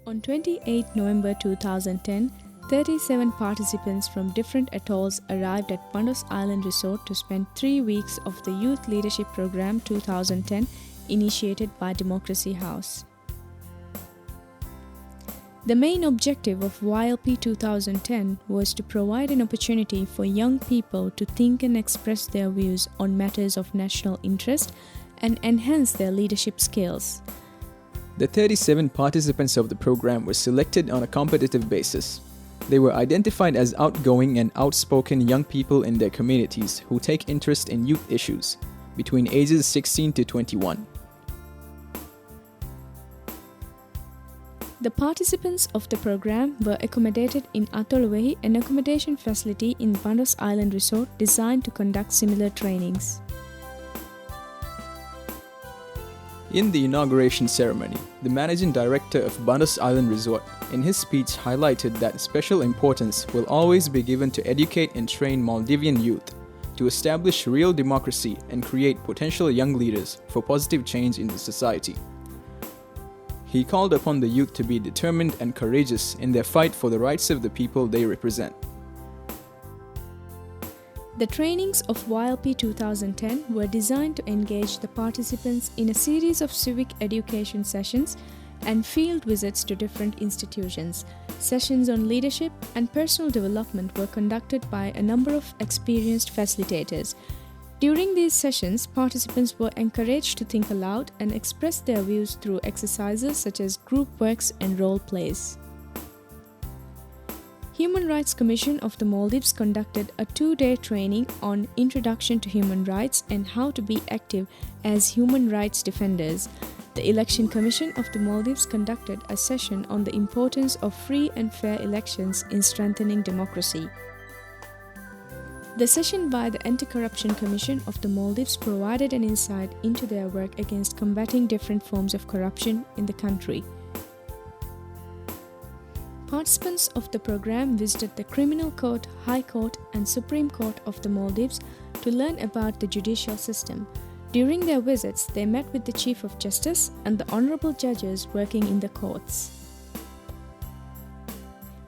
On 28 November 2010, 37 participants from different atolls arrived at Bandos Island Resort to spend 3 weeks of the Youth Leadership Program 2010 initiated by Democracy House. The main objective of YLP 2010 was to provide an opportunity for young people to think and express their views on matters of national interest and enhance their leadership skills. The 37 participants of the program were selected on a competitive basis. They were identified as outgoing and outspoken young people in their communities who take interest in youth issues, between ages 16 to 21. The participants of the program were accommodated in atoll, an accommodation facility in Bandos Island Resort designed to conduct similar trainings. In the inauguration ceremony, the managing director of Bandos Island Resort, in his speech highlighted that special importance will always be given to educate and train Maldivian youth to establish real democracy and create potential young leaders for positive change in the society. He called upon the youth to be determined and courageous in their fight for the rights of the people they represent. The trainings of YLP 2010 were designed to engage the participants in a series of civic education sessions and field visits to different institutions. Sessions on leadership and personal development were conducted by a number of experienced facilitators. During these sessions, participants were encouraged to think aloud and express their views through exercises such as group works and role plays. Human Rights Commission of the Maldives conducted a 2-day training on Introduction to Human Rights and how to be active as human rights defenders. The Election Commission of the Maldives conducted a session on the importance of free and fair elections in strengthening democracy. The session by the Anti-Corruption Commission of the Maldives provided an insight into their work against combating different forms of corruption in the country. Participants of the program visited the Criminal Court, High Court and Supreme Court of the Maldives to learn about the judicial system. During their visits, they met with the Chief of Justice and the honorable judges working in the courts.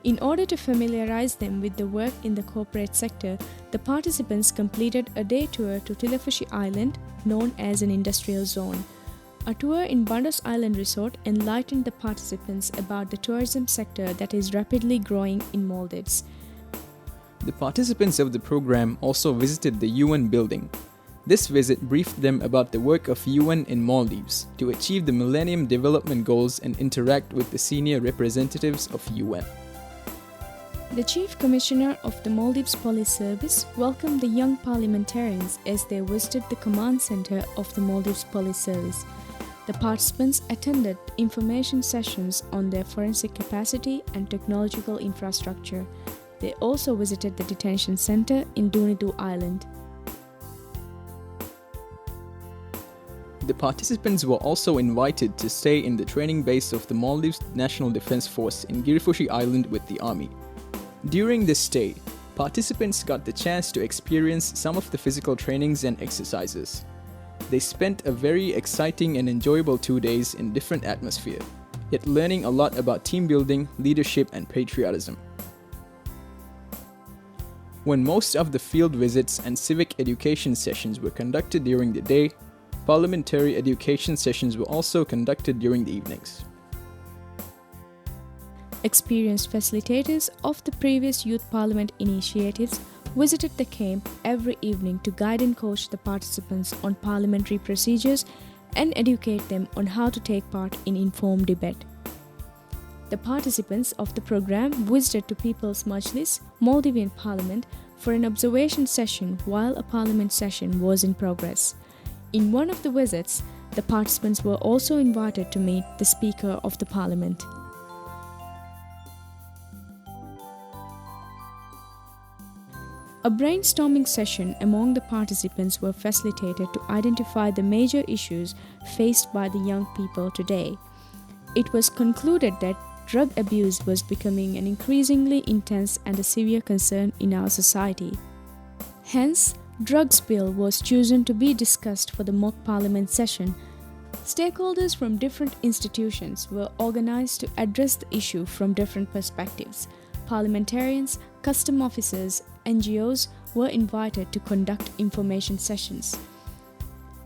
In order to familiarize them with the work in the corporate sector, the participants completed a day tour to Tilafushi Island, known as an industrial zone. A tour in Bandos Island Resort enlightened the participants about the tourism sector that is rapidly growing in Maldives. The participants of the program also visited the UN building. This visit briefed them about the work of UN in Maldives to achieve the Millennium Development Goals and interact with the senior representatives of UN. The Chief Commissioner of the Maldives Police Service welcomed the young parliamentarians as they visited the command center of the Maldives Police Service. The participants attended information sessions on their forensic capacity and technological infrastructure. They also visited the detention center in Dunidu Island. The participants were also invited to stay in the training base of the Maldives National Defense Force in Girifushi Island with the Army. During this stay, participants got the chance to experience some of the physical trainings and exercises. They spent a very exciting and enjoyable 2 days in different atmosphere, yet learning a lot about team building, leadership and patriotism. When most of the field visits and civic education sessions were conducted during the day, parliamentary education sessions were also conducted during the evenings. Experienced facilitators of the previous Youth Parliament initiatives visited the camp every evening to guide and coach the participants on parliamentary procedures and educate them on how to take part in informed debate. The participants of the program visited to People's Majlis, Maldivian Parliament, for an observation session while a parliament session was in progress. In one of the visits, the participants were also invited to meet the Speaker of the Parliament. A brainstorming session among the participants were facilitated to identify the major issues faced by the young people today. It was concluded that drug abuse was becoming an increasingly intense and a severe concern in our society. Hence, drugs bill was chosen to be discussed for the mock parliament session. Stakeholders from different institutions were organized to address the issue from different perspectives. Parliamentarians, custom officers, NGOs were invited to conduct information sessions.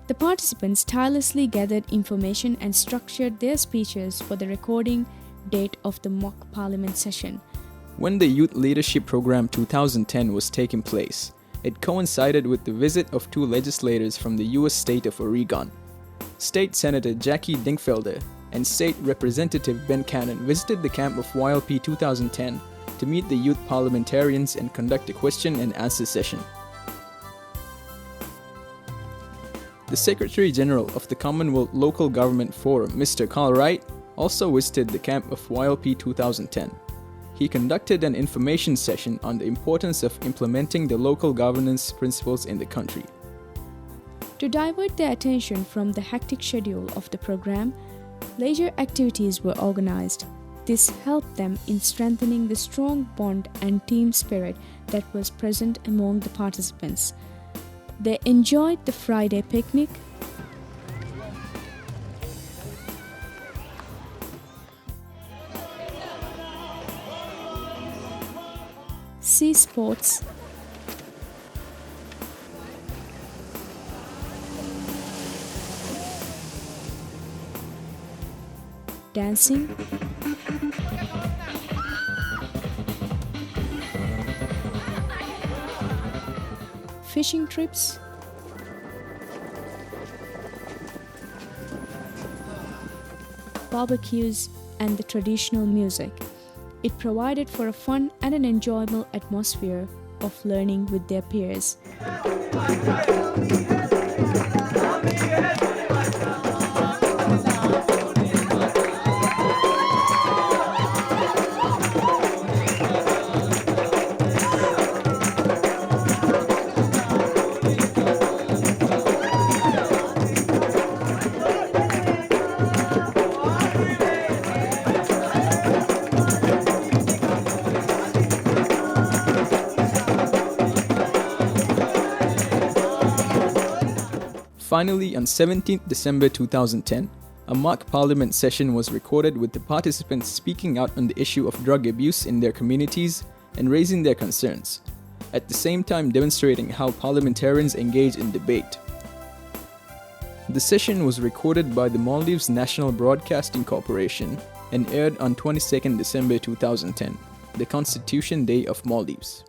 The participants tirelessly gathered information and structured their speeches for the recording date of the mock parliament session. When the Youth Leadership Program 2010 was taking place, it coincided with the visit of two legislators from the US state of Oregon. State Senator Jackie Dingfelder and State Representative Ben Cannon visited the camp of YLP 2010 to meet the youth parliamentarians and conduct a question and answer session. The Secretary General of the Commonwealth Local Government Forum, Mr. Carl Wright, also visited the camp of YLP 2010. He conducted an information session on the importance of implementing the local governance principles in the country. To divert their attention from the hectic schedule of the program, leisure activities were organized. This helped them in strengthening the strong bond and team spirit that was present among the participants. They enjoyed the Friday picnic, sea sports, dancing, fishing trips, barbecues, and the traditional music. It provided for a fun and an enjoyable atmosphere of learning with their peers. Finally, on 17th December 2010, a mock parliament session was recorded with the participants speaking out on the issue of drug abuse in their communities and raising their concerns, at the same time demonstrating how parliamentarians engage in debate. The session was recorded by the Maldives National Broadcasting Corporation and aired on 22nd December 2010, the Constitution Day of Maldives.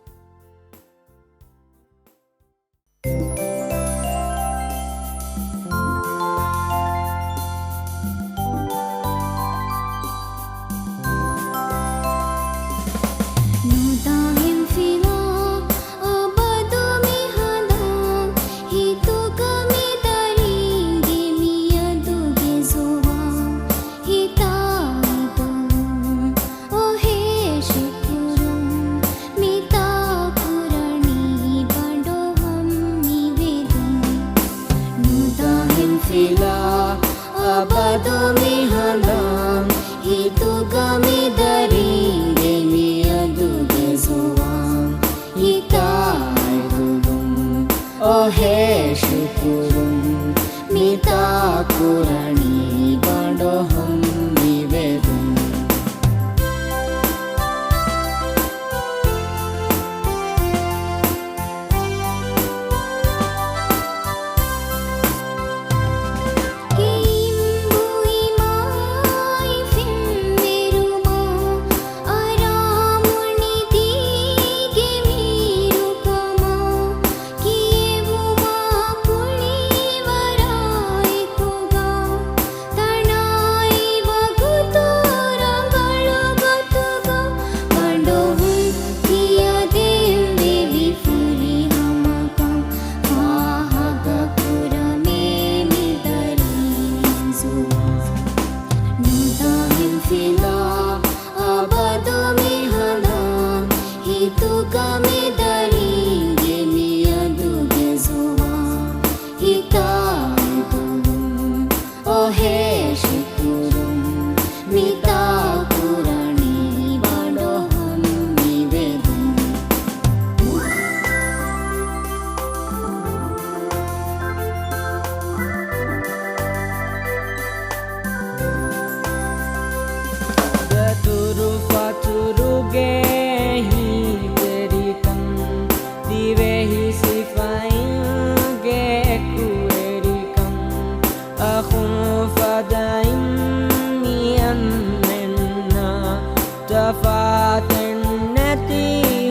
පාතෙන් නැති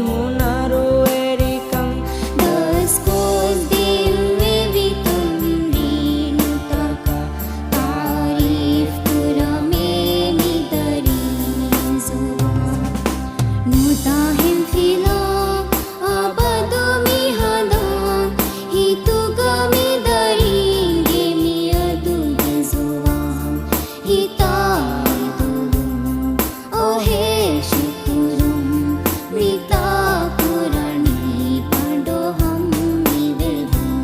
හුනරු එරිකම් දස්කෝස් දෙල්වෙවිතුම් දීනුතක තාරීෆ් කුරමේ නිදරීසුවා නුතාහෙම් ෆිලා අබදු මිහදා හිතුගමි දරීන්ගේ මියදු ගසුවා හිතායි දුරුම් ඔහේ ශුකුරුම් මිතා කුරණී පඩොහම් නිවෙදුම්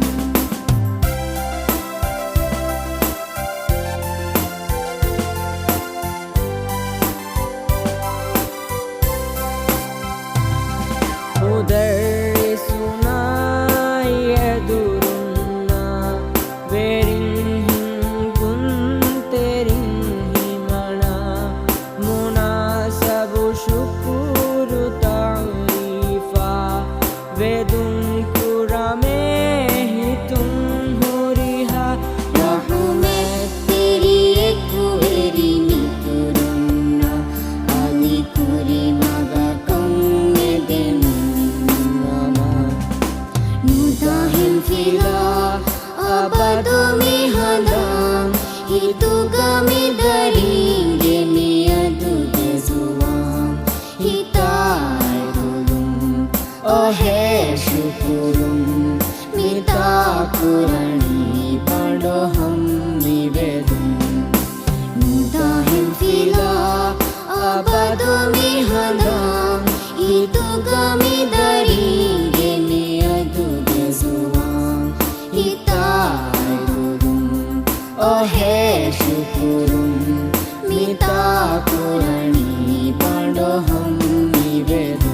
උදරිසුනා යදුරුන්නා වෙරින් හිංගුන් තෙරින් හිමනා මුනාසබු ශුකුරු තාරීෆා වෙදුන් කුරමේ හිතුම් හුරිහා රහමත් තෙරි එක්කුවෙරි මිතුරුන්නා අලි කුරි මගකම් මෙදෙනුන්නමා නුදාහිම් ෆිලා අබදු මිහදාම් හිතුගමි දරීන්ගේ මියදු ගසුවාම් හිතායි දුරුම් ඔහේ ශුකුරුම් මිතා කුරණී පඩොහම් නිවෙදුම් නුදාහිම් ෆිලා අබදු මිහදාම් හිතුගමි දරීන්ගේ මියදු ගසුවාම් හිතායි දුරුම් ඔහේ ශුකුරුම් මිතා කුරණී පඩොහම් නිවෙදුම්